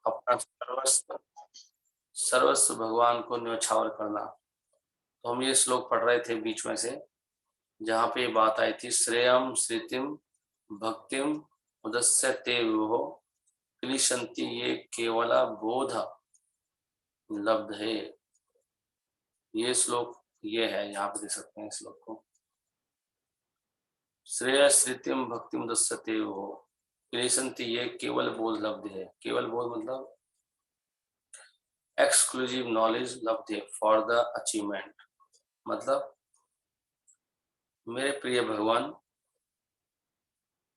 अपना सर्वस्व सर्वस्व भगवान को न्यौछावर करना। तो हम ये श्लोक पढ़ रहे थे बीच में से, जहाँ पे ये बात आई थी, श्रेयम श्रुतिम भक्तिम उदस्यते विभो क्लिशन्ति ये केवला बोध लब्धे। ये श्लोक ये है, यहाँ पे देख सकते हैं श्लोक को। श्रेय श्रुतिम भक्तिम उदस्यते विभो क्लिशन्ति ये केवल बोध लब्ध है। केवल बोध मतलब एक्सक्लूसिव नॉलेज लब्ध है फॉर द अचीवमेंट। मतलब मेरे प्रिय भगवान,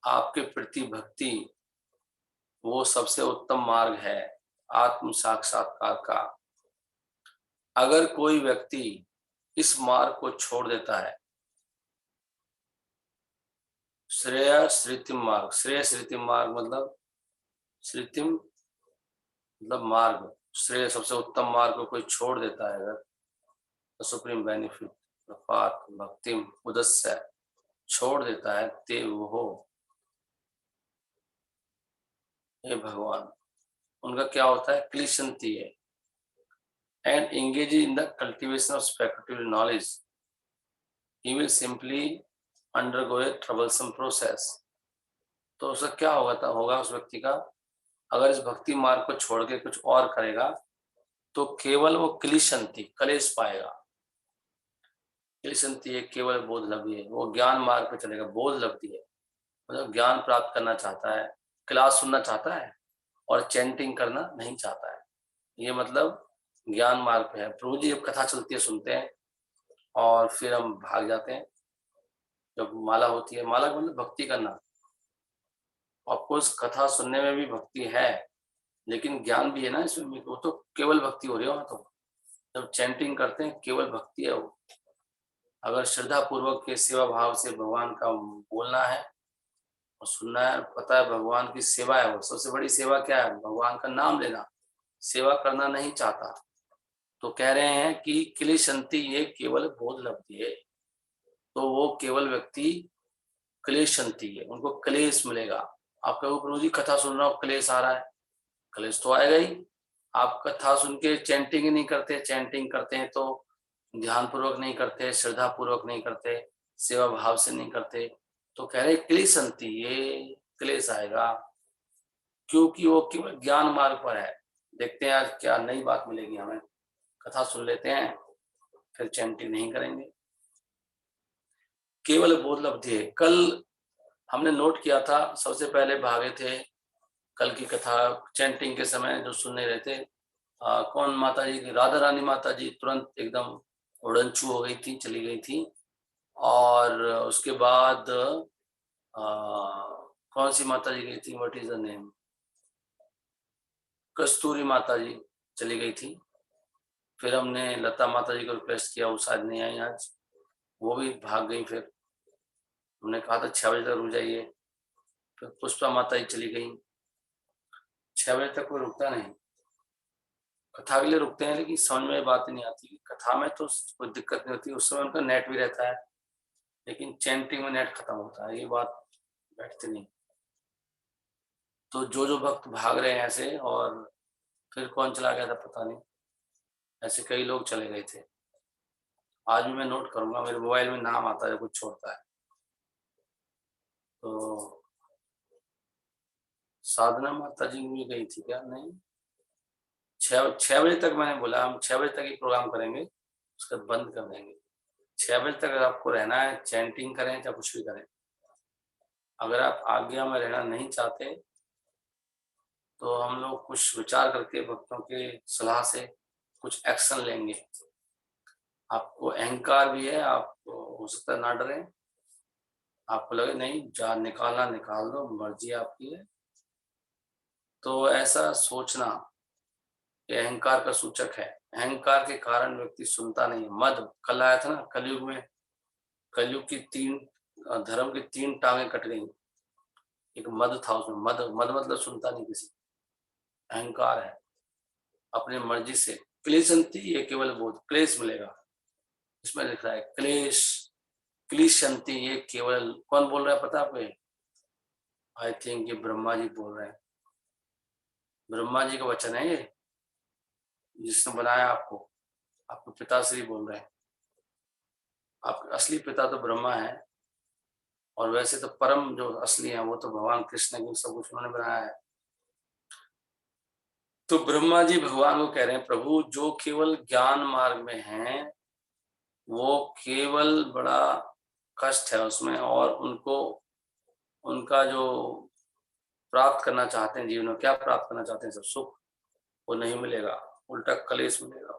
आपके प्रति भक्ति वो सबसे उत्तम मार्ग है आत्म साक्षात्कार का। अगर कोई व्यक्ति इस मार्ग को छोड़ देता है, श्रेय श्रुतिम मार्ग, श्रेय श्रुतिम मार्ग मतलब श्रुतिम मतलब मार्ग, श्रेय सबसे उत्तम मार्ग को कोई छोड़ देता है, अगर सुप्रीम बेनिफिट पाथ भक्तिम उदस्य छोड़ देता है, ते वो हे भगवान, उनका क्या होता है, क्लिशंती है and engage in the cultivation of speculative knowledge, he will simply undergo a troublesome process। तो उसका क्या होगा उस व्यक्ति का, अगर इस भक्ति मार्ग को छोड़ के कुछ और करेगा तो केवल वो क्लिशंती कलेश पाएगा। क्लिशंती है केवल बोध लब्धि है, वो ज्ञान मार्ग पे चलेगा, बोध लब्धि है मतलब ज्ञान प्राप्त करना चाहता है, क्लास सुनना चाहता है और चैंटिंग करना नहीं चाहता है, ये मतलब ज्ञान मार्ग पे है। प्रभु जी जब कथा चलती है सुनते हैं और फिर हम भाग जाते हैं। जब माला होती है, माला मतलब भक्ति करना, ऑफकोर्स कथा सुनने में भी भक्ति है लेकिन ज्ञान भी है ना इसमें भी, वो तो केवल भक्ति हो रही है। तो जब चैंटिंग करते हैं केवल भक्ति है वो। अगर श्रद्धा पूर्वक के सेवा भाव से भगवान का बोलना है और सुनना है, पता है भगवान की सेवा है, वो सबसे बड़ी सेवा क्या है, भगवान का नाम लेना, सेवा करना नहीं चाहता। तो कह रहे हैं कि क्लेशंती ये केवल बोध लब्धि है, तो वो केवल व्यक्ति क्लेशंती है, उनको क्लेश मिलेगा। आप कहो प्रभु जी कथा सुन रहा हूँ क्लेश आ रहा है, क्लेश तो आएगा ही। आप कथा सुन के चैंटिंग ही नहीं करते, चैंटिंग करते हैं तो ध्यान पूर्वक नहीं करते, श्रद्धा पूर्वक नहीं करते, सेवा भाव से नहीं करते, तो कह रहे क्लेशंती ये क्लेश आएगा, क्योंकि वो केवल ज्ञान मार्ग पर है। देखते हैं आज क्या नई बात मिलेगी हमें। कथा सुन लेते हैं फिर चैंटिंग नहीं करेंगे, केवल बोध लब्धि है। कल हमने नोट किया था, सबसे पहले भागे थे कल की कथा चैंटिंग के समय जो सुनने रहे थे, कौन माता जी, राधा रानी माता जी तुरंत एकदम उड़नछू हो गई थी, चली गई थी। और उसके बाद कौन सी माता जी गई थी, व्हाट इज द नेम, कस्तूरी माता जी चली गई थी। फिर हमने लता माता जी को रिक्वेस्ट किया, वो शायद नहीं आई आज, वो भी भाग गई। फिर हमने कहा था 6 बजे तक रुक जाइए, फिर पुष्पा माता जी चली गई। 6 बजे तक कोई रुकता नहीं, कथा के लिए रुकते हैं लेकिन समझ में बात नहीं आती। कथा में तो कोई दिक्कत नहीं होती, उस समय उनका नेट भी रहता है, लेकिन चैंटिंग में नेट खत्म होता है, ये बात बैठती नहीं। तो जो जो भक्त भाग रहे हैं ऐसे, और फिर कौन चला गया था पता नहीं, ऐसे कई लोग चले गए थे। आज भी मैं नोट करूंगा, मेरे मोबाइल में नाम आता है कुछ छोड़ता है। तो साधना माता जी भी गई थी क्या, नहीं, 6 बजे तक मैंने बोला, हम 6 बजे तक ही प्रोग्राम करेंगे, उसके बाद बंद कर देंगे। 6 बजे तक अगर आपको रहना है, चैंटिंग करें या कुछ भी करें। अगर आप आज्ञा में रहना नहीं चाहते तो हम लोग कुछ विचार करके भक्तों के सलाह से कुछ एक्शन लेंगे। आपको अहंकार भी है, आप हो सकता है ना डरें, आपको लगे नहीं जा निकालना निकाल दो, मर्जी आपकी है, तो ऐसा सोचना ये अहंकार का सूचक है। अहंकार के कारण व्यक्ति सुनता नहीं। मद कल आया था ना, कलयुग में, कलयुग की 3 धर्म की 3 टांगे कट गई। एक मद था उसमें, मद मद मतलब सुनता नहीं किसी, अहंकार है, अपनी मर्जी से। क्लेशंती ये केवल बोध, क्लेश मिलेगा, इसमें लिख रहा है क्लेश, क्लिशंती ये केवल, कौन बोल रहा है पता आपको, आई थिंक ये ब्रह्मा जी बोल रहे हैं। ब्रह्मा जी का वचन है ये, जिसने बनाया आपको, आपके पिताश्री बोल रहे हैं। आपके असली पिता तो ब्रह्मा है, और वैसे तो परम जो असली है वो तो भगवान कृष्ण को सब कुछ उन्होंने बनाया है। तो ब्रह्मा जी भगवान को कह रहे हैं, प्रभु जो केवल ज्ञान मार्ग में हैं वो केवल बड़ा कष्ट है उसमें, और उनको उनका जो प्राप्त करना चाहते हैं जीवन में, क्या प्राप्त करना चाहते हैं, सब सुख, वो नहीं मिलेगा, उल्टा कलेश मिलेगा।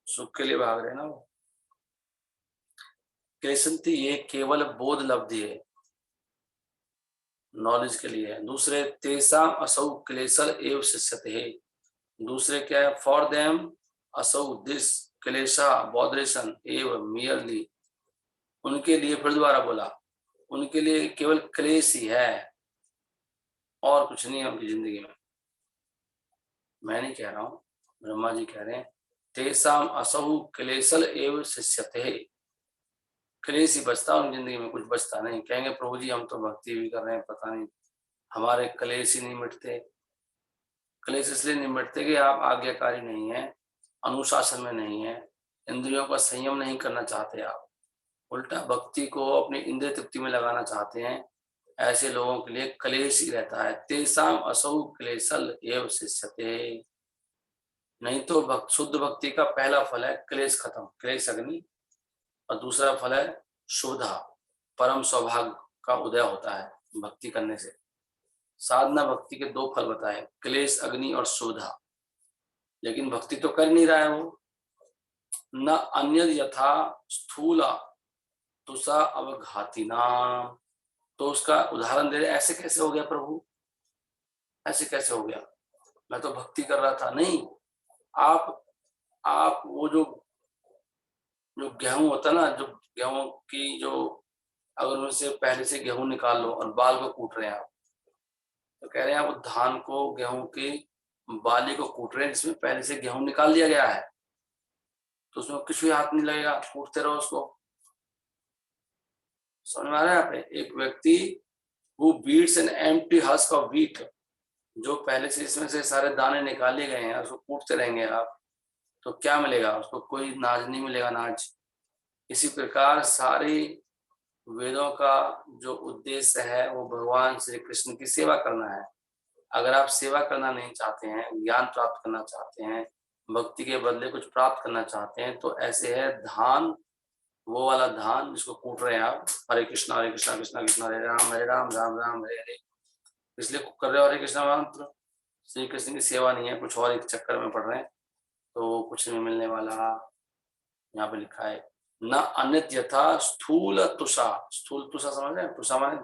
सुख के लिए भाग रहे हैं ना वो। क्लेशंती, ये केवल बोध लब्धि है, नॉलेज के लिए है। दूसरे तेसाम असौ क्लेशल एव शिष्यते है, दूसरे क्या है, फॉर देम असौ दिस क्लेशा बॉदरेशन एव मियरली, उनके लिए, फिर दोबारा बोला, उनके लिए केवल क्लेश ही है और कुछ नहीं है उनकी जिंदगी में। मैं नहीं कह रहा हूं, ब्रह्मा जी कह रहे हैं, तेसाम असहु क्लेशल एव शिष्यते, क्लेश ही बचता उनकी जिंदगी में, कुछ बचता नहीं। कहेंगे प्रभु जी हम तो भक्ति भी कर रहे हैं, पता नहीं हमारे क्लेश ही नहीं मिटते। क्लेश इसलिए नहीं मिटते कि आप आज्ञाकारी नहीं है, अनुशासन में नहीं है, इंद्रियों का संयम नहीं करना चाहते आप, उल्टा भक्ति को अपनी इंद्रिय तृप्ति में लगाना चाहते हैं। ऐसे लोगों के लिए क्लेश ही रहता है। तेसाम असौ क्लेशल एव शिष्यते, नहीं तो शुद्ध भक्ति का पहला फल है क्लेश खत्म, क्लेश अग्नि, और दूसरा फल है शुभधा, परम सौभाग्य का उदय होता है भक्ति करने से। साधना भक्ति के दो फल बताए, क्लेश अग्नि और शुभधा, लेकिन भक्ति तो कर नहीं रहा है वो। न अन्य यथा स्थूला तुषा अवघाती नाम, तो उसका उदाहरण दे रहे, ऐसे कैसे हो गया प्रभु, ऐसे कैसे हो गया, मैं तो भक्ति कर रहा था। नहीं, आप वो जो जो गेहूं होता है ना, जो गेहूं की जो, अगर उनसे पहले से गेहूं निकाल लो और बाल को कूट रहे हैं आप, तो कह रहे हैं आप धान को, गेहूं की बाली को कूट रहे हैं जिसमें पहले से गेहूं निकाल लिया गया है, तो उसमें कुछ भी हाथ नहीं लगेगा, कूटते रहो उसको। समझ में आ रहा है आपने? एक व्यक्ति who beats an empty husk of wheat, जो पहले से इसमें से सारे दाने निकाले गए हैं, उसको कूटते रहेंगे आप, तो क्या मिलेगा उसको, कोई नाज नहीं मिलेगा, नाज। इसी प्रकार सारी वेदों का जो उद्देश्य है वो भगवान श्री कृष्ण की सेवा करना है। अगर आप सेवा करना नहीं चाहते हैं, ज्ञान प्राप्त करना चाहते हैं, भक्ति के बदले कुछ प्राप्त करना चाहते हैं, तो ऐसे है धान, वो वाला धान जिसको कूट रहे हैं आप, हरे कृष्णा कृष्णा कृष्णा हरे राम राम राम हरे हरे, इसलिए कर रहे हो हरे कृष्णा मंत्र, श्री कृष्ण की सेवा नहीं है, कुछ और एक चक्कर में पड़ रहे हैं, तो कुछ नहीं मिलने वाला। यहाँ पे लिखा है न अन्यत यथा स्थूल तुषा, स्थूल तुषा समझ रहे हैं, तुषा माने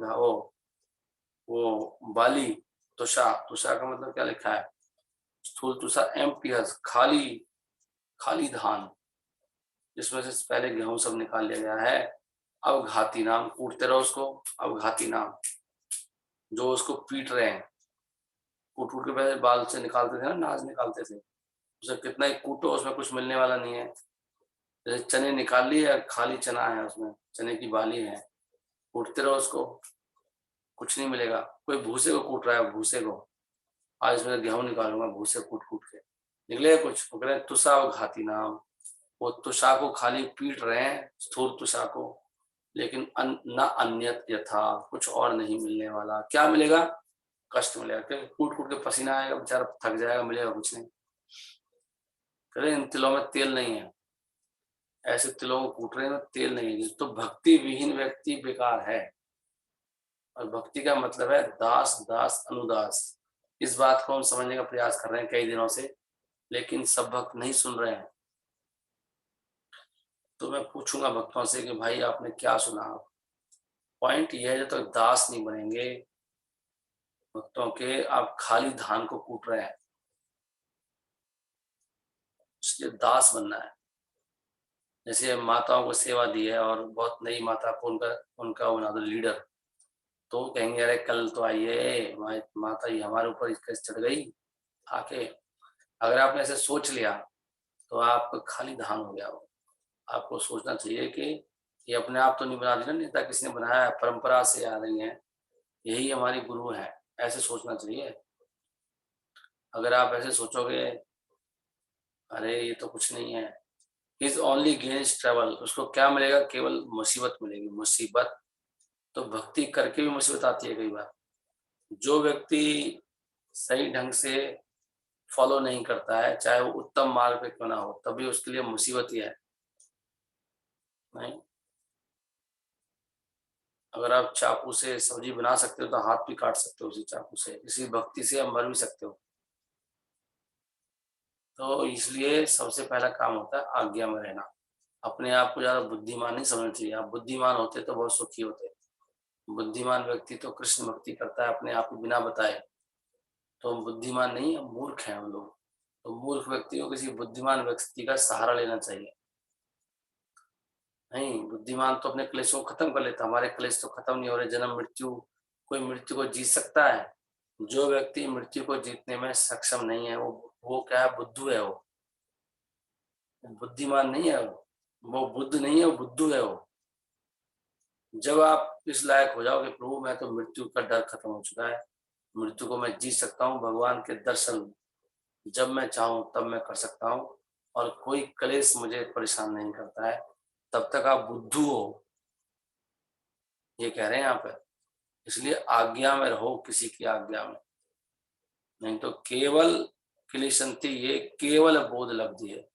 वो बाली, तुषा, तुषा का मतलब क्या लिखा है, स्थूल तुषा एम्प्टी, खाली, खाली धान जिसमें से पहले गेहूं सब निकाल लिया गया है। अब घाती नाम, कूटते रहो उसको, अब घाती नाम, जो उसको पीट रहे हैं, कूट कूट के पहले बाल से निकालते थे ना, नाज निकालते थे, उसे कितना ही कूटो उसमें कुछ मिलने वाला नहीं है। जैसे चने निकाल लिए, खाली चना है उसमें, चने की बाली है, कूटते रहो उसको, कुछ नहीं मिलेगा। कोई भूसे को कूट रहा है, भूसे को, आज इसमें गेहूं निकालूंगा भूसे कूट कूट के, निकलेगा कुछ, वो कह रहे तुषा व घाती नाम, वो तुषा को खाली पीट रहे हैं, स्थूल तुषा को, लेकिन न अन्यत यथा, कुछ और नहीं मिलने वाला। क्या मिलेगा, कष्ट मिलेगा, क्योंकि कूट कूट के पसीना आएगा, बेचारा थक जाएगा, मिलेगा कुछ नहीं। कह इन तिलों में तेल नहीं है, ऐसे तिलों को कूट रहे हैं, तेल नहीं है, तो भक्ति विहीन व्यक्ति बेकार है। और भक्ति का मतलब है दास दास अनुदास, इस बात को हम समझने का प्रयास कर रहे हैं कई दिनों से, लेकिन सब भक्त नहीं सुन रहे हैं। तो मैं पूछूंगा भक्तों से कि भाई आपने क्या सुना। पॉइंट ये है, जब तक दास नहीं बनेंगे भक्तों के, आप खाली धान को कूट रहे हैं, इसलिए दास बनना है। जैसे माताओं को सेवा दी है और बहुत नई माता को उनका उनका बना दो लीडर, तो कहेंगे अरे कल तो आइए, माता ये हमारे ऊपर कैसे चढ़ गई आके। अगर आपने ऐसे सोच लिया तो आप खाली धान हो गया हो। आपको सोचना चाहिए कि ये अपने आप तो नहीं बना दी ना, नेता किसी ने बनाया है, परंपरा से आ रही है, यही हमारी गुरु है, ऐसे सोचना चाहिए। अगर आप ऐसे सोचोगे अरे ये तो कुछ नहीं है, इज ओनली गेन्स ट्रेवल, उसको क्या मिलेगा? केवल मुसीबत मिलेगी, मुसीबत। तो भक्ति करके भी मुसीबत आती है कई बार। जो व्यक्ति सही ढंग से फॉलो नहीं करता है, चाहे वो उत्तम मार्ग पे क्यों ना हो, तभी उसके लिए मुसीबत ही है। नहीं, अगर आप चाकू से सब्जी बना सकते हो तो हाथ भी काट सकते हो उसी चाकू से, इसी भक्ति से आप मर भी सकते हो। तो इसलिए सबसे पहला काम होता है आज्ञा में रहना। अपने आप को ज्यादा बुद्धिमान नहीं समझना चाहिए। आप बुद्धिमान होते तो बहुत सुखी होते। बुद्धिमान व्यक्ति तो कृष्ण भक्ति करता है अपने आप को बिना बताए। तो हम बुद्धिमान नहीं, हम मूर्ख हैं हम लोग। तो मूर्ख व्यक्ति को किसी बुद्धिमान व्यक्ति का सहारा लेना चाहिए। नहीं, बुद्धिमान तो अपने क्लेशों को खत्म कर लेता। हमारे क्लेश तो खत्म नहीं हो रहे, जन्म मृत्यु। कोई मृत्यु को जीत सकता है? जो व्यक्ति मृत्यु को जीतने में सक्षम नहीं है, वो क्या है? बुद्धू है वो। बुद्धिमान नहीं है वो बुद्ध नहीं है, वो बुद्धू है वो। जब आप इस लायक हो जाओगे, प्रभु मैं तो मृत्यु का डर खत्म हो चुका है, मृत्यु को मैं जीत सकता हूँ, भगवान के दर्शन जब मैं चाहूँ तब मैं कर सकता हूँ, और कोई क्लेश मुझे परेशान नहीं करता है, तब तक आप बुद्धू हो, ये कह रहे हैं यहाँ पे। इसलिए आज्ञा में रहो, किसी की आज्ञा में। नहीं तो केवल क्लेशंति, ये केवल बोध लब्धि है।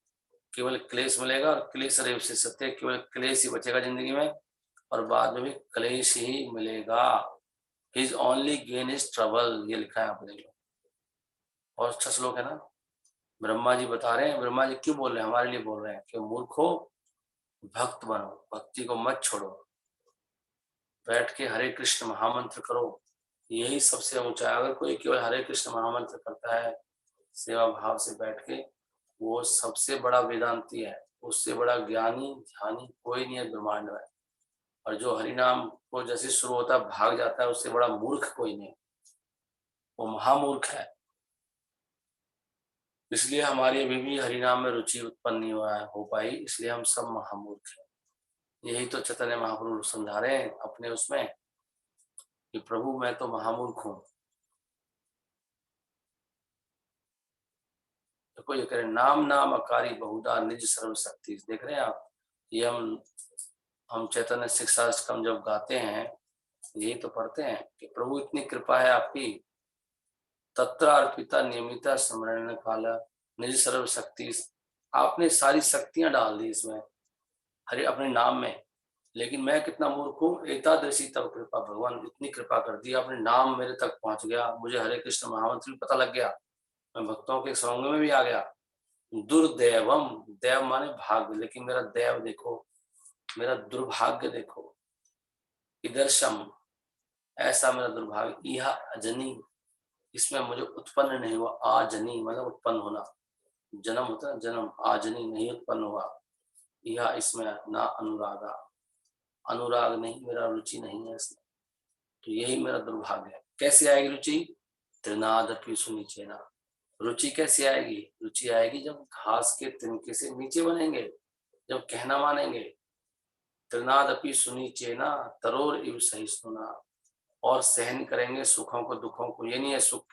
केवल क्लेश मिलेगा, और क्लेश रेव से सत्य, केवल क्लेश ही बचेगा जिंदगी में, और बाद में भी क्लेश ही मिलेगा। His only gain is trouble, ये लिखा है आप देख लो। और अच्छा श्लोक है ना। ब्रह्मा जी बता रहे हैं, ब्रह्मा जी क्यों बोल रहे हैं? हमारे लिए बोल रहे हैं कि मूर्खो, भक्त बनो, भक्ति को मत छोड़ो, बैठ के हरे कृष्ण महामंत्र करो, यही सबसे ऊंचा है। अगर कोई केवल हरे कृष्ण महामंत्र करता है सेवा भाव से बैठ के, वो सबसे बड़ा वेदांती है। उससे बड़ा ज्ञानी ध्यानी कोई नहीं है ब्रह्मांड में। और जो हरि नाम को जैसे शुरू होता है भाग जाता है, उससे बड़ा मूर्ख कोई नहीं, वो महामूर्ख है। इसलिए हमारी अभी भी हरि नाम में रुचि उत्पन्न नहीं हुआ है, हो पाई, इसलिए हम सब महामूर्ख हैं। यही तो चैतन्य महाप्रभु समझा रहे हैं अपने उसमें कि प्रभु मैं तो महामूर्ख हूँ। देखो ये कह रहे नाम नाम अकारी बहुधा निज सर्वशक्ति, देख रहे हैं आप। ये हम चैतन्य शिक्षा स्तंभ जब गाते हैं, यही तो पढ़ते हैं कि प्रभु इतनी कृपा है आपकी, तत्र अर्पिता नियमिता स्मरण काल निज सर्व शक्ति। आपने सारी शक्तियां डाल दी इसमें, हरे अपने नाम में। लेकिन मैं कितना मूर्ख हूँ, एकादशी तब कृपा, भगवान इतनी कृपा कर दी, अपने नाम मेरे तक पहुंच गया, मुझे हरे कृष्ण महामंत्र भी पता लग गया, मैं भक्तों के संग में भी आ गया। दुर्दैवम, देव माने भाग्य, लेकिन मेरा देव देखो, मेरा दुर्भाग्य देखो। इदर्शम, ऐसा मेरा दुर्भाग्य। यह अजनी, इसमें मुझे उत्पन्न नहीं हुआ। आजनी मतलब उत्पन्न होना, जन्म होता है जन्म, आजनी नहीं उत्पन्न हुआ। यह इसमें ना अनुरागा, अनुराग नहीं, मेरा रुचि नहीं है इसमें। तो यही मेरा दुर्भाग्य है। कैसे आएगी रुचि? त्रिनादपि सुनिचेना। रुचि कैसे आएगी? रुचि आएगी जब घास के तिनके से नीचे बनेंगे, जब कहना मानेंगे। त्रिनादपि सुनिचेना तरोर इव सहिष्णुना, और सहन करेंगे सुखों को दुखों को। ये नहीं है सुख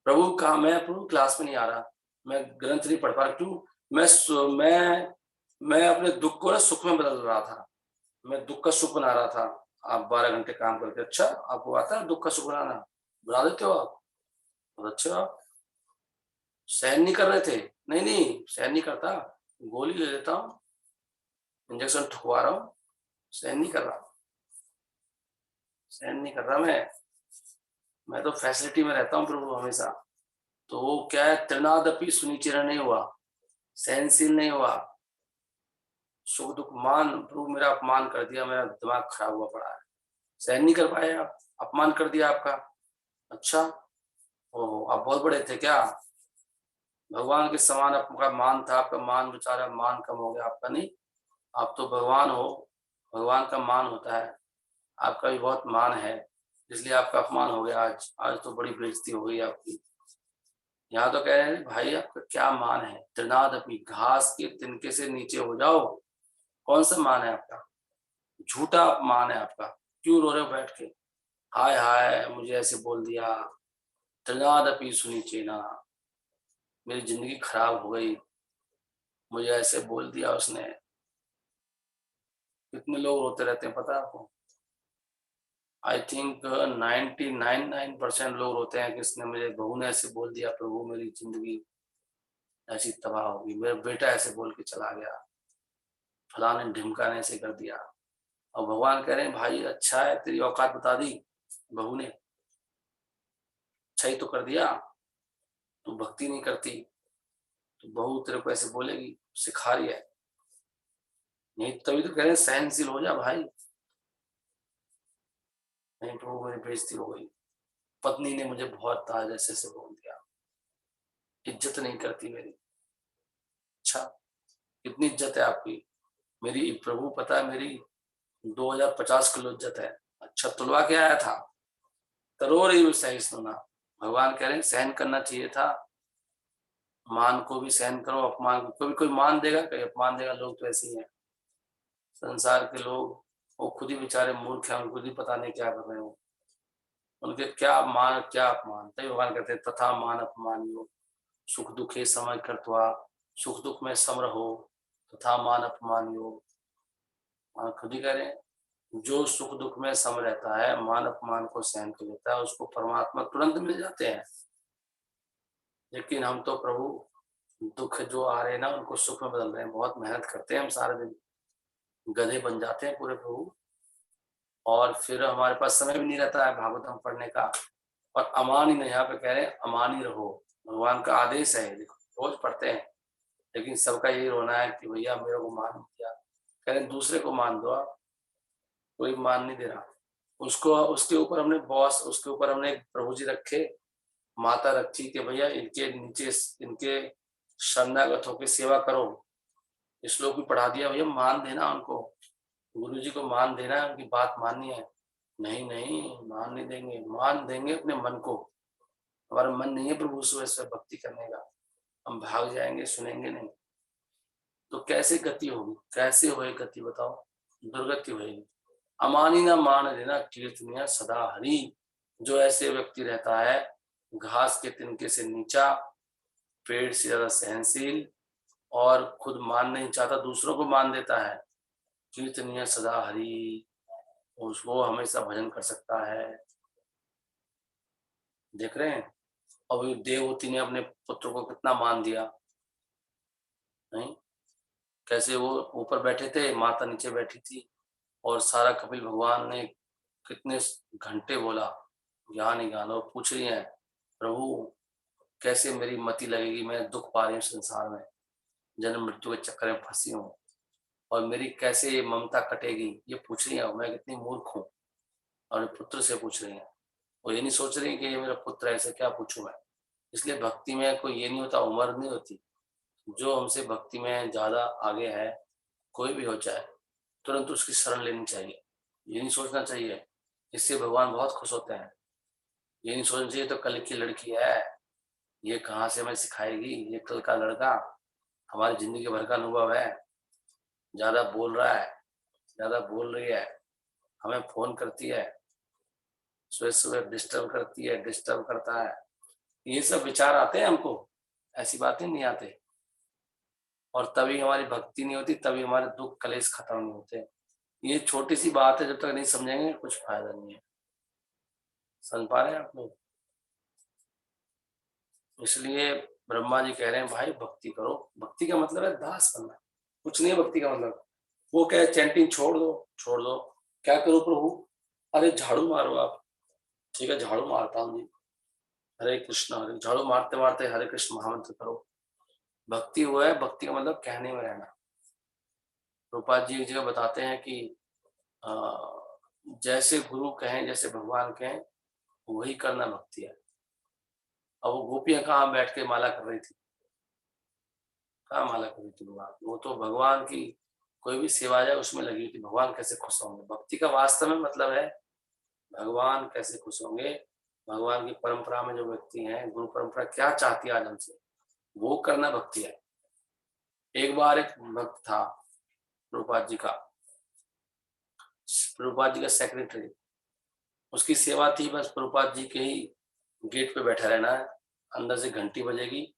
प्रभु कहा, मैं प्रभु क्लास में नहीं आ रहा, मैं ग्रंथ नहीं पढ़ पा रहा, क्यों? मैं अपने दुख को ना सुख में बदल रहा था, मैं दुख का सुख बना रहा था। आप 12 घंटे काम करके, अच्छा आपको आता है दुख का सुख बनाना? बना देते हो आप? और अच्छा, सहन नहीं कर रहे थे? नहीं नहीं, सहन नहीं करता, गोली ले लेता हूँ, इंजेक्शन ठुकवा रहा हूँ, सहन नहीं कर रहा, सहन नहीं कर रहा मैं तो फैसिलिटी में रहता हूँ प्रभु हमेशा। तो वो क्या है, त्रिनादपि सुनिचिर नहीं हुआ, सहनशील नहीं हुआ, सुख दुख मान, प्रभु मेरा अपमान कर दिया, मेरा दिमाग खराब हुआ पड़ा है, सहन नहीं कर पाए आप, अपमान कर दिया आपका। अच्छा, ओहो आप बहुत बड़े थे क्या? भगवान के समान आपका मान था, आपका मान बेचारा मान कम हो गया आपका। नहीं, आप तो भगवान हो, भगवान का मान होता है, आपका भी बहुत मान है, इसलिए आपका अपमान हो गया आज। आज तो बड़ी बेइज्जती हो गई आपकी। यहाँ तो कह रहे हैं भाई आपका क्या मान है? त्रिनादपि, घास के तिनके से नीचे हो जाओ। कौन सा मान है आपका? झूठा मान है आपका। क्यों रो रहे हो बैठ के? हाय हाय मुझे ऐसे बोल दिया। त्रिनादपि सुनिचेना, मेरी जिंदगी खराब हो गई, मुझे ऐसे बोल दिया उसने। कितने लोग रोते रहते हैं पता है आपको? आई थिंक 99% लोग रोते हैं कि इसने मुझे, बहू ने ऐसे बोल दिया, प्रभु मेरी जिंदगी ऐसी तबाह होगी, मेरा बेटा ऐसे बोल के चला गया, फलाने ढिमका ने ऐसे कर दिया। और भगवान कह रहे हैं भाई अच्छा है तेरी औकात बता दी बहू ने, अच्छा ही तो कर दिया, तू भक्ति नहीं करती तो बहू तेरे को ऐसे बोलेगी, सिखा रही है। नहीं तभी तो कह रहे हैं सहनशील हो जा भाई। नहीं प्रभु मेरी बेइज्जती हो गई, पत्नी ने मुझे बहुत ताज ऐसे से बोल दिया, इज्जत नहीं करती मेरी। अच्छा कितनी इज्जत है आपकी? मेरी प्रभु पता है मेरी 2050 किलो इज्जत है। अच्छा तुलवा के आया था, रो रही हूँ सही सुना। भगवान कह रहे हैं सहन करना चाहिए था, मान को भी सहन करो, अपमान को। कभी कोई मान देगा कोई अपमान देगा, लोग तो ऐसे ही हैं संसार के लोग। वो खुद ही बेचारे मूर्ख हैं, उनको खुद ही पता नहीं क्या कर रहे हो, उनके क्या मान क्या अपमान। तभी भगवान कहते हैं तथा मान अपमान योग, सुख दुखे समय करत्वा, सुख दुख में सम रहो, तथा मान अपमान योग। खुद ही कह रहे हैं जो सुख दुख में सम रहता है, मान अपमान को सहन कर लेता है, उसको परमात्मा तुरंत मिल जाते हैं। लेकिन हम तो प्रभु दुख जो आ रहे हैं ना उनको सुख में बदल रहे हैं, बहुत मेहनत करते हैं हम सारे दिन, गधे बन जाते हैं पूरे प्रभु। और फिर हमारे पास समय भी नहीं रहता है भागवतम पढ़ने का। और अमान ही नहीं, यहाँ पे कह रहे हैं अमान ही रहो, भगवान का आदेश है, देखो रोज पढ़ते हैं। लेकिन सबका यही रोना है कि भैया मेरे को मान दिया। कह रहे दूसरे को मान दो आप, कोई मान नहीं दे रहा उसको। उसके ऊपर हमने बॉस, उसके ऊपर हमने एक प्रभु जी रखे, माता रखी कि भैया इनके नीचे, इनके शरणागत होकर सेवा करो। श्लोक भी पढ़ा दिया, भैया मान देना उनको, गुरु जी को मान देना, उनकी बात माननी है। नहीं नहीं मान नहीं देंगे, मान देंगे अपने मन को। हमारा मन नहीं है प्रभु से भक्ति करने का, हम भाग जाएंगे, सुनेंगे नहीं। तो कैसे गति होगी, कैसे होगी गति बताओ? दुर्गति होगी। अमानी ना मान देना कीर्तनिया सदा हरि। जो ऐसे व्यक्ति रहता है घास के तिनके से नीचा, पेड़ से ज्यादा सहनशील, और खुद मान नहीं चाहता, दूसरों को मान देता है, कीर्तनिया सदा हरि, उसको हमेशा भजन कर सकता है। देख रहे हैं अभी देवहूति ने अपने पुत्र को कितना मान दिया, नहीं? कैसे वो ऊपर बैठे थे, माता नीचे बैठी थी, और सारा कपिल भगवान ने कितने घंटे बोला ज्ञान ही ज्ञान। और पूछ रही है प्रभु कैसे मेरी मति लगेगी, मैं दुख पा रही हूँ संसार में, जन्म मृत्यु के चक्कर में फंसी हूँ, और मेरी कैसे ये ममता कटेगी, ये पूछ रही है। मैं कितनी मूर्ख हूँ, और पुत्र से पूछ रही है। वो ये नहीं सोच रही कि ये मेरा पुत्र है, ऐसे क्या पूछूं मैं। इसलिए भक्ति में कोई ये नहीं होता, उम्र नहीं होती। जो हमसे भक्ति में ज्यादा आगे है, कोई भी हो चाहे, तुरंत उसकी शरण लेनी चाहिए। ये नहीं सोचना चाहिए, इससे भगवान बहुत खुश होते हैं। ये नहीं सोचना चाहिए तो कल की लड़की है, ये कहाँ से हमें सिखाएगी, ये कल का लड़का, हमारी जिंदगी भर का अनुभव है, ज्यादा बोल रहा है, ज्यादा बोल रही है, हमें फोन करती है, सुबह सुबह डिस्टर्ब करती है, डिस्टर्ब करता है। ये सब विचार आते हैं हमको, ऐसी बातें नहीं आते। और तभी हमारी भक्ति नहीं होती, तभी हमारे दुख कलेश खत्म नहीं होते। ये छोटी सी बात है, जब तक नहीं समझेंगे कुछ फायदा नहीं है। समझ पा रहे हैं आप लोग? इसलिए ब्रह्मा जी कह रहे हैं भाई भक्ति करो। भक्ति का मतलब है दास बनना, कुछ नहीं है भक्ति का मतलब। वो कहे चैंटिंग छोड़ दो, छोड़ दो, क्या करो प्रभु? अरे झाड़ू मारो आप। ठीक है झाड़ू मारता हूँ जी, हरे कृष्ण, हरे झाड़ू मारते मारते हरे कृष्ण महामंत्र करो। भक्ति हुआ है, भक्ति का मतलब कहने में रहना। रूपा जी एक जगह बताते हैं कि अ, जैसे गुरु कहें, जैसे भगवान कहें, वही करना भक्ति है। अब वो गोपियां कहाँ बैठ के माला कर रही थी, कहाँ माला कर रही थी भगवान, वो तो भगवान की कोई भी सेवा जाए उसमें लगी हुई थी। भगवान कैसे खुश होंगे? भक्ति का वास्तव में मतलब है भगवान कैसे खुश होंगे। भगवान की परंपरा में जो व्यक्ति हैं, गुरु परंपरा क्या चाहती है आज हमसे, वो करना भक्ति है। एक बार एक भक्त था प्रभुपाद जी का, प्रभुपाद जी का सेक्रेटरी, उसकी सेवा थी बस प्रभुपाद जी के ही गेट पे बैठा रहना है। अंदर से घंटी बजेगी,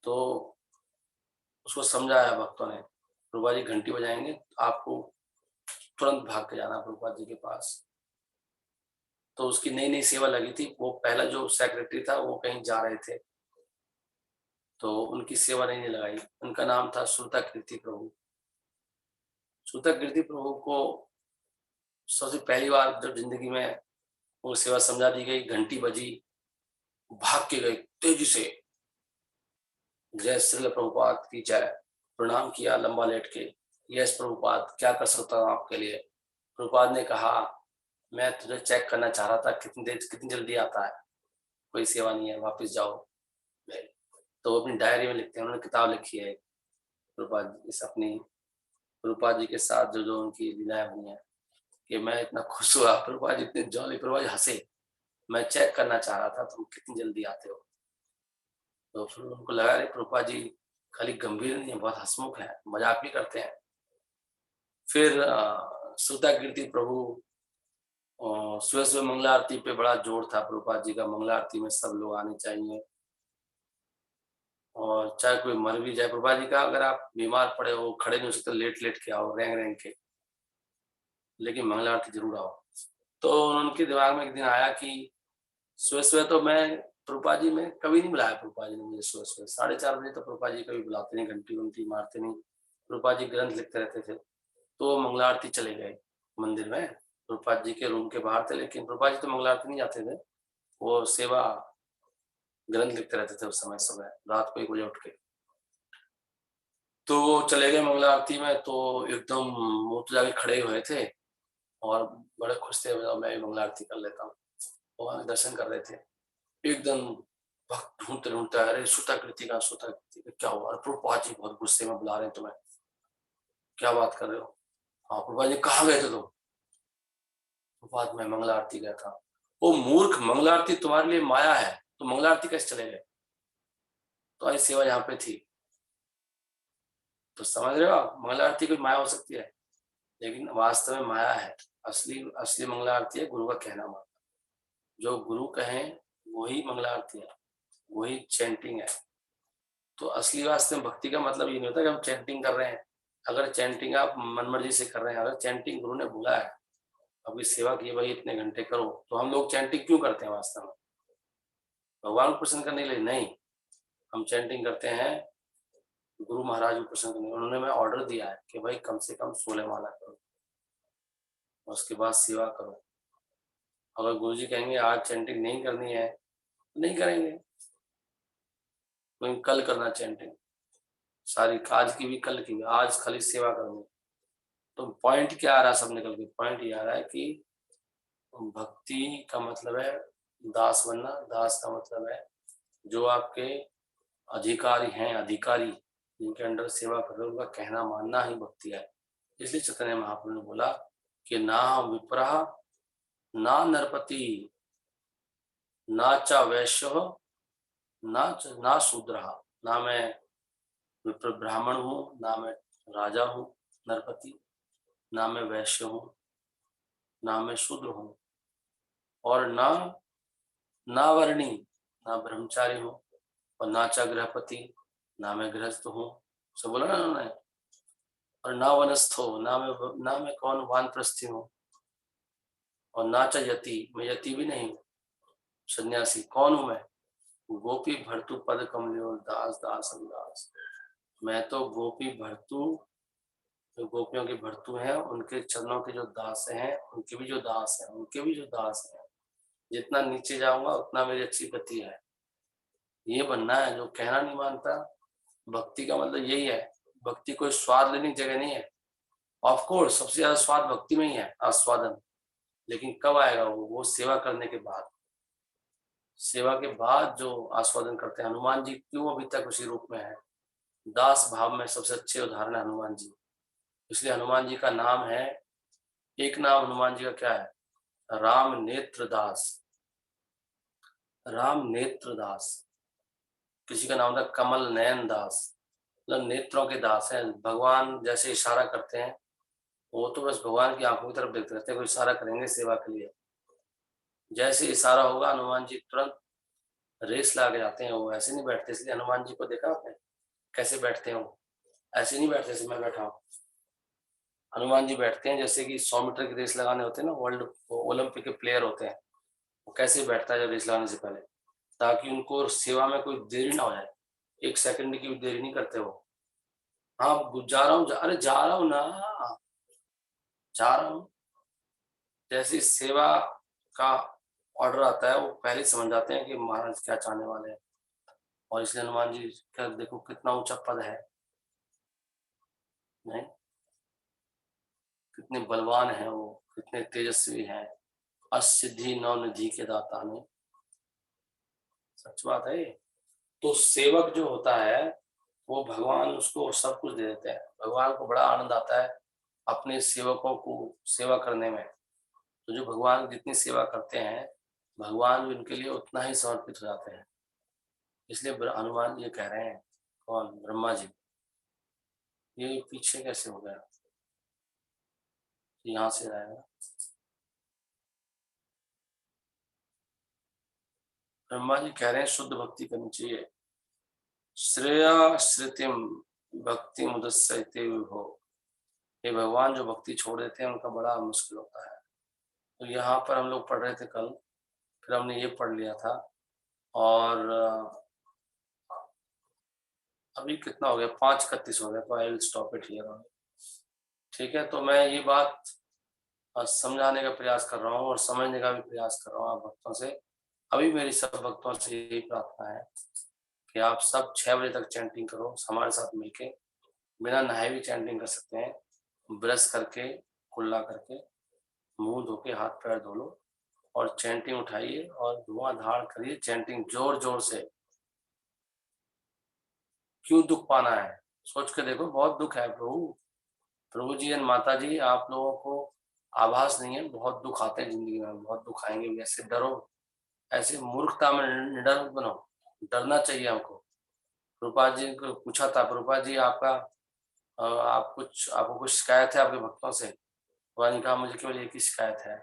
तो उसको समझाया भक्तों ने, प्रभुपाद जी घंटी बजाएंगे आपको तुरंत भाग के जाना प्रभुपाद जी के पास। तो उसकी नई नई सेवा लगी थी, वो पहला जो सेक्रेटरी था वो कहीं जा रहे थे, तो उनकी सेवा नहीं लगाई। उनका नाम था श्रुता कीर्ति प्रभु। श्रुता कीर्ति प्रभु को सबसे पहली बार जब जिंदगी में वो सेवा समझा दी गई, घंटी बजी, भाग के गए तेजी से, जय श्रील प्रभुपाद की जय, प्रणाम किया लंबा लेट के, यस प्रभुपाद क्या कर सकता हूँ आपके लिए। प्रभुपाद ने कहा मैं तुझे चेक करना चाह रहा था कितनी देर कितनी जल्दी आता है, कोई सेवा नहीं है, वापस जाओ। तो अपनी डायरी में लिखते हैं, उन्होंने किताब लिखी है प्रभुपाद इस अपनी प्रभुपाद जी के साथ जो जो उनकी लीलाएं हुई हैं, कि मैं इतना खुश हुआ, प्रभुपाद जी इतने जॉली, प्रभुपाद जी हंसे, मैं चेक करना चाह रहा था तुम कितनी जल्दी आते हो। तो फिर उनको लगा अरे प्रभुपाद जी खाली गंभीर नहीं है, बहुत हंसमुख है, मजाक भी करते हैं। फिर श्रुता कीर्ति प्रभु सुबह सुबह मंगला आरती पे बड़ा जोर था प्रभुपाद जी का, मंगला आरती में सब लोग आने चाहिए, और चाहे कोई मर भी जाए, प्रभुपाद जी का अगर आप बीमार पड़े हो, खड़े नहीं हो सकते, लेट लेट के आओ, रेंग रेंग के, लेकिन मंगला आरती जरूर आओ। तो उनके दिमाग में एक दिन आया कि सुबह सुबह तो मैं प्रभुपाद जी में कभी नहीं बुलाया, प्रभुपाद जी ने मुझे सुबह सुबह 4:30 बजे तो प्रभुपाद जी कभी बुलाते नहीं, घंटी वंटी मारते नहीं, प्रभुपाद जी ग्रंथ लिखते रहते थे। तो मंगला आरती चले गए मंदिर में, प्रभुपाद जी के रूम के बाहर थे, लेकिन प्रभुपाद जी तो मंगला आरती नहीं जाते थे, वो सेवा ग्रंथ लिखते रहते थे उस समय सुबह रात को 1 बजे उठ के। तो वो चले गए मंगला आरती में, तो एकदम मुंह तो जाके खड़े हुए थे और बड़े खुश थे, मैं भी मंगला आरती कर लेता हूँ। भगवान के दर्शन कर रहे थे, एकदम भक्त ढूंढते ढूंढते, अरे श्रुता कीर्ति का, श्रुता कीर्ति का क्या हुआ, प्रभुपाद जी बहुत गुस्से में बुला रहे हैं तुम्हें, क्या बात कर रहे हो। हाँ प्रभुपाद जी कहाँ गए थे तुम। प्रभुपाद मैं मंगला आरती गया था। ओ मूर्ख, मंगला आरती तुम्हारे लिए माया है, तो मंगला आरती कैसे चले गए, तो आज सेवा यहाँ पे थी। तो समझ रहे हो आप, मंगला आरती कोई माया हो सकती है, लेकिन वास्तव में माया है। असली असली मंगला आरती है गुरु का कहना माना, जो गुरु कहें वही मंगला आरती है, वही चैंटिंग है। तो असली वास्तव में भक्ति का मतलब ये नहीं होता कि हम चैंटिंग कर रहे हैं। अगर चैंटिंग आप मनमर्जी से कर रहे हैं, अगर चैंटिंग गुरु ने बोला है अभी सेवा की भाई इतने घंटे करो, तो हम लोग चैंटिंग क्यों करते हैं वास्तव में, भगवान को प्रसन्न करने के लिए नहीं। हम चैंटिंग करते हैं गुरु महाराज को प्रसन्न करने, उन्होंने मैं ऑर्डर दिया है कि भाई कम से कम 16 माला करो और उसके बाद सेवा करो। अगर गुरु जी कहेंगे आज चैंटिंग नहीं करनी है तो नहीं करेंगे, लेकिन कल करना चैंटिंग सारी, आज की भी कल की भी, आज खाली सेवा करनी। तो पॉइंट क्या आ रहा है सब निकल के, पॉइंट ये आ रहा है कि भक्ति का मतलब है दास बनना, दास का मतलब है जो आपके अधिकारी हैं, अधिकारी जिनके अंडर सेवा कर रहे हो उनका कहना मानना ही भक्ति है। इसलिए चैतन्य महाप्रभु ने बोला कि ना विप्रह ना नरपति ना चा वैश्य ना शूद्र, ना मैं विप्र ब्राह्मण हूँ, ना मैं राजा हूँ नरपति, ना मैं वैश्य हूँ, ना मैं शूद्र हूँ, और ना वर्णी, ना ब्रह्मचारी हूँ, और ना चा गृहपति, ना मैं गृहस्थ हूँ, सब बोला ना उन्होंने, और ना वनस्थ हो, ना मैं कौन वानप्रस्थी हूँ, और ना चा यति, मैं यति भी नहीं हूँ, सन्यासी कौन हूँ मैं, गोपी भर्तु पद कमलियो दास दास दास, मैं तो गोपी भर्तु, जो गोपियों के भर्तु हैं उनके चरणों के जो दास हैं, उनके भी जो दास हैं, उनके भी जो दास हैं, जितना नीचे जाऊंगा उतना मेरी अच्छी गति है, ये बनना है। जो कहना नहीं मानता, भक्ति का मतलब यही है। भक्ति कोई स्वाद लेने की जगह नहीं है, ऑफ कोर्स सबसे ज्यादा स्वाद भक्ति में ही है, आस्वादन, लेकिन कब आएगा वो सेवा करने के बाद। सेवा के बाद जो आस्वादन करते हैं, हनुमान जी क्यों अभी तक उसी रूप में है, दास भाव में सबसे अच्छे उदाहरण है हनुमान जी। इसलिए हनुमान जी का नाम है, एक नाम हनुमान जी का क्या है, राम नेत्र दास, राम नेत्र दास। किसी का नाम था कमल नयन दास, मतलब नेत्रों के दास हैं। भगवान जैसे इशारा करते हैं, वो तो बस भगवान की आंखों की तरफ देखते रहते हैं, कोई इशारा करेंगे सेवा के लिए, जैसे इशारा होगा हनुमान जी तुरंत रेस लगा के जाते हैं, वो ऐसे नहीं बैठते। इसलिए हनुमान जी को देखा आपने कैसे बैठते हैं? वो ऐसे नहीं बैठते जैसे मैं बैठा हूँ। हनुमान जी बैठते हैं जैसे कि 100 मीटर की रेस लगाने होते हैं ना, वर्ल्ड ओलंपिक के प्लेयर होते हैं, वो कैसे बैठता है जब रेस लगाने से पहले, ताकि उनको सेवा में कोई देरी ना हो जाए। 1 सेकंड की भी देरी नहीं करते वो। हाँ, जा रहा हूँ, अरे जा रहा हूँ ना, जा रहा हूँ। जैसे सेवा का ऑर्डर आता है, वो पहले ही समझ जाते हैं कि महाराज क्या चाहने वाले हैं। और इसलिए हनुमान जी का देखो कितना ऊंचा पद है, नहीं? कितने बलवान हैं वो, कितने तेजस्वी हैं। असिद्धि नौ निधि के दाता ने, सच बात है ये। तो सेवक जो होता है, वो भगवान उसको सब कुछ दे देते हैं। भगवान को बड़ा आनंद आता है अपने सेवकों को सेवा करने में। तो जो भगवान की जितनी सेवा करते हैं, भगवान भी उनके लिए उतना ही समर्पित हो जाते हैं। इसलिए हनुमान ये कह रहे हैं, कौन? ब्रह्मा जी। ये पीछे कैसे हो गया? यहाँ से आएगा। ब्रह्मा जी कह रहे हैं शुद्ध भक्ति करनी चाहिए। श्रेया श्रुतिम भक्ति मुदस्सते हो। ये भगवान जो भक्ति छोड़ देते हैं उनका बड़ा मुश्किल होता है। तो यहाँ पर हम लोग पढ़ रहे थे कल, फिर हमने ये पढ़ लिया था। और अभी कितना हो गया? 5:31 हो गया। तो I will stop it here. ठीक है, तो मैं ये बात समझाने का प्रयास कर रहा हूँ और समझने का भी प्रयास कर रहा हूँ आप भक्तों से। अभी मेरी सब भक्तों से यही प्रार्थना है कि आप सब 6 बजे तक चैंटिंग करो हमारे साथ मिलके। बिना नहाए भी चैंटिंग कर सकते हैं, ब्रश करके, कुल्ला करके, मुंह धो के, हाथ पैर धो लो और चैंटिंग उठाइए और धुआंधार करिए चैंटिंग जोर जोर से। क्यों दुख पाना है? सोच के देखो, बहुत दुख है प्रभु। प्रभु जी एंड माता जी, आप लोगों को आभास नहीं है, बहुत दुख आते हैं जिंदगी में, बहुत दुख आएंगे भी। ऐसे डरो, ऐसे मूर्खता में निडर मत बनो। डरना चाहिए हमको। प्रभुपाद जी को पूछा था, प्रभुपाद जी आपका आपको कुछ शिकायत है आपके भक्तों से? भगवान ने कहा मुझे केवल एक ही शिकायत है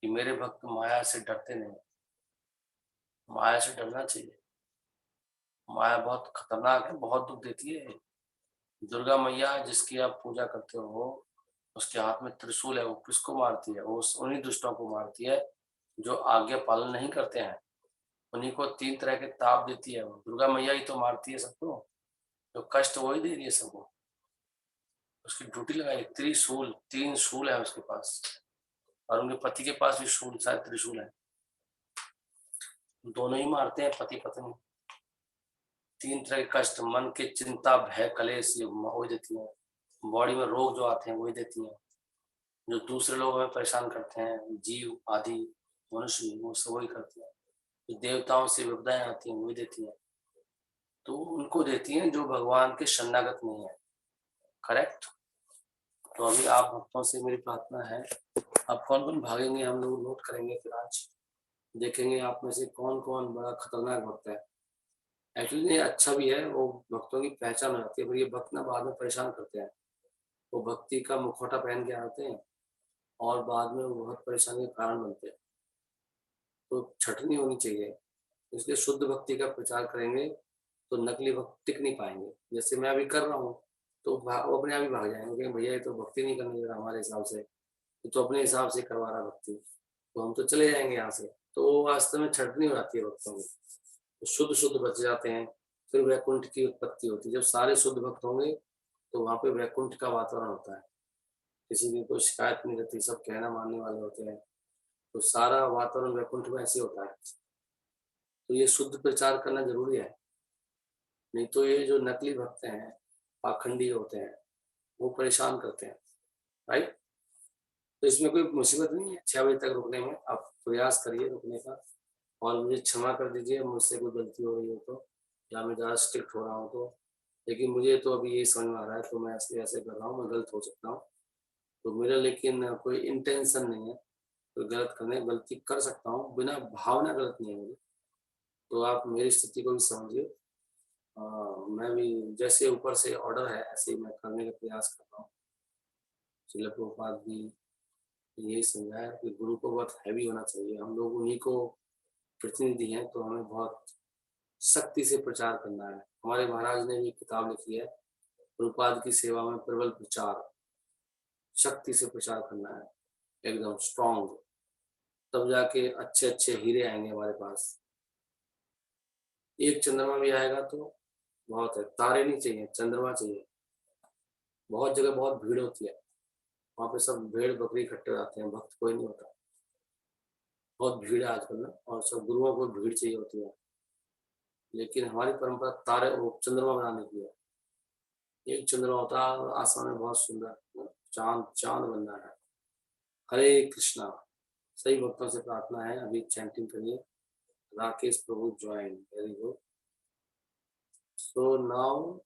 कि मेरे भक्त माया से डरते नहीं। माया से डरना चाहिए। माया बहुत खतरनाक है, बहुत दुख देती है। दुर्गा मैया जिसकी आप पूजा करते हो, उसके हाथ में त्रिशूल है। वो किसको मारती है? वो उन्हीं दुष्टों को मारती है जो आज्ञा पालन नहीं करते हैं। उन्हीं को 3 तरह के ताप देती है। दुर्गा मैया ही तो मारती है सबको, तो कष्ट वही दे रही है सबको। उसकी ड्यूटी लगाई त्रिशूल, 3 शूल है उसके पास। और उनके पति के पास भी शूल, शायद त्रिशूल है। दोनों ही मारते हैं पति पत्नी। 3 तरह के कष्ट, मन के चिंता, भय, कलेश, ये वही देती है। बॉडी में रोग जो आते हैं वही देती है। जो दूसरे लोग हमें परेशान करते हैं, जीव आदि मनुष्य, वो सब वही करते हैं। जो देवताओं से विपदाएं आती हैं वही देती हैं। तो उनको देती हैं जो भगवान के शरणागत नहीं है। करेक्ट? तो अभी आप भक्तों से मेरी प्रार्थना है, आप कौन कौन भागेंगे हम लोग नोट करेंगे। फिर आज देखेंगे आप में से कौन कौन बड़ा खतरनाक भक्त है। एक्चुअली ये अच्छा भी है, वो भक्तों की पहचान हो जाती है। पर ये भक्त ना बाद में परेशान करते हैं। वो भक्ति का मुखौटा पहन के आते हैं और बाद में वो बहुत परेशानी का कारण बनते हैं। तो छटनी होनी चाहिए। इसलिए शुद्ध भक्ति का प्रचार करेंगे तो नकली भक्त टिक नहीं पाएंगे। जैसे मैं अभी कर रहा हूँ, तो वो अपने आप ही भाग जाएंगे कि भैया ये तो भक्ति नहीं करने दे रहा हमारे हिसाब से, ये तो अपने हिसाब से करवा रहा भक्ति, तो हम तो चले जाएंगे यहाँ से। तो वास्तव में छटनी हो जाती है भक्तों की, तो शुद्ध शुद्ध बच जाते हैं। फिर वैकुंठ की उत्पत्ति होती है। जब सारे शुद्ध भक्त होंगे तो वहाँ पे वैकुंठ का वातावरण होता है। किसी की कोई शिकायत नहीं रहती, सब कहना मानने वाले होते हैं। तो सारा वातावरण वैकुंठ में ऐसे होता है। तो ये शुद्ध प्रचार करना जरूरी है। नहीं तो ये जो नकली भक्त हैं, पाखंडी होते हैं, वो परेशान करते हैं। राइट? तो इसमें कोई मुसीबत नहीं है 6 बजे तक रुकने में। आप प्रयास करिए रुकने का। और मुझे क्षमा कर दीजिए, मुझसे कोई गलती हो रही हो तो, या मैं ज़्यादा स्ट्रिक्ट हो रहा हूँ तो। लेकिन मुझे तो अभी यही समझ में आ रहा है, तो मैं ऐसे ऐसे कर रहा हूँ। मैं गलत हो सकता हूँ, तो मेरा लेकिन कोई इंटेंशन नहीं है कोई गलत करने। गलती कर सकता हूँ, बिना भावना गलत नहीं है मुझे। तो आप मेरी स्थिति को भी समझिए। मैं भी जैसे ऊपर से ऑर्डर है ऐसे ही मैं करने का प्रयास कर रहा हूँ। श्रील प्रभुपाद भी यही समझाया कि गुरु को बहुत हैवी होना चाहिए। हम लोग उन्हीं को प्रतिनिधि हैं, तो हमें बहुत शक्ति से प्रचार करना है। हमारे महाराज ने भी किताब लिखी है, प्रभुपाद की सेवा में प्रबल प्रचार, शक्ति से प्रचार करना है, एकदम स्ट्रांग, तब जाके अच्छे अच्छे हीरे आएंगे हमारे पास। एक चंद्रमा भी आएगा तो बहुत है, तारे नहीं चाहिए, चंद्रमा चाहिए। बहुत जगह बहुत भीड़ होती है, वहाँ पे सब भेड़ बकरी इकट्ठे हो जाते हैं, भक्त कोई नहीं होता, बहुत भीड़ है आजकल ना, और सब गुरुओं को भीड़ चाहिए होती है। लेकिन हमारी परंपरा तारे वो चंद्रमा बनाने की है। एक चंद्रमा होता है और आसमान में बहुत सुंदर चांद चांद बनना है। हरे कृष्णा। सही भक्तों से प्रार्थना है, अभी चैंटिंग करिए। Rakesh Prabhu join, very good. So now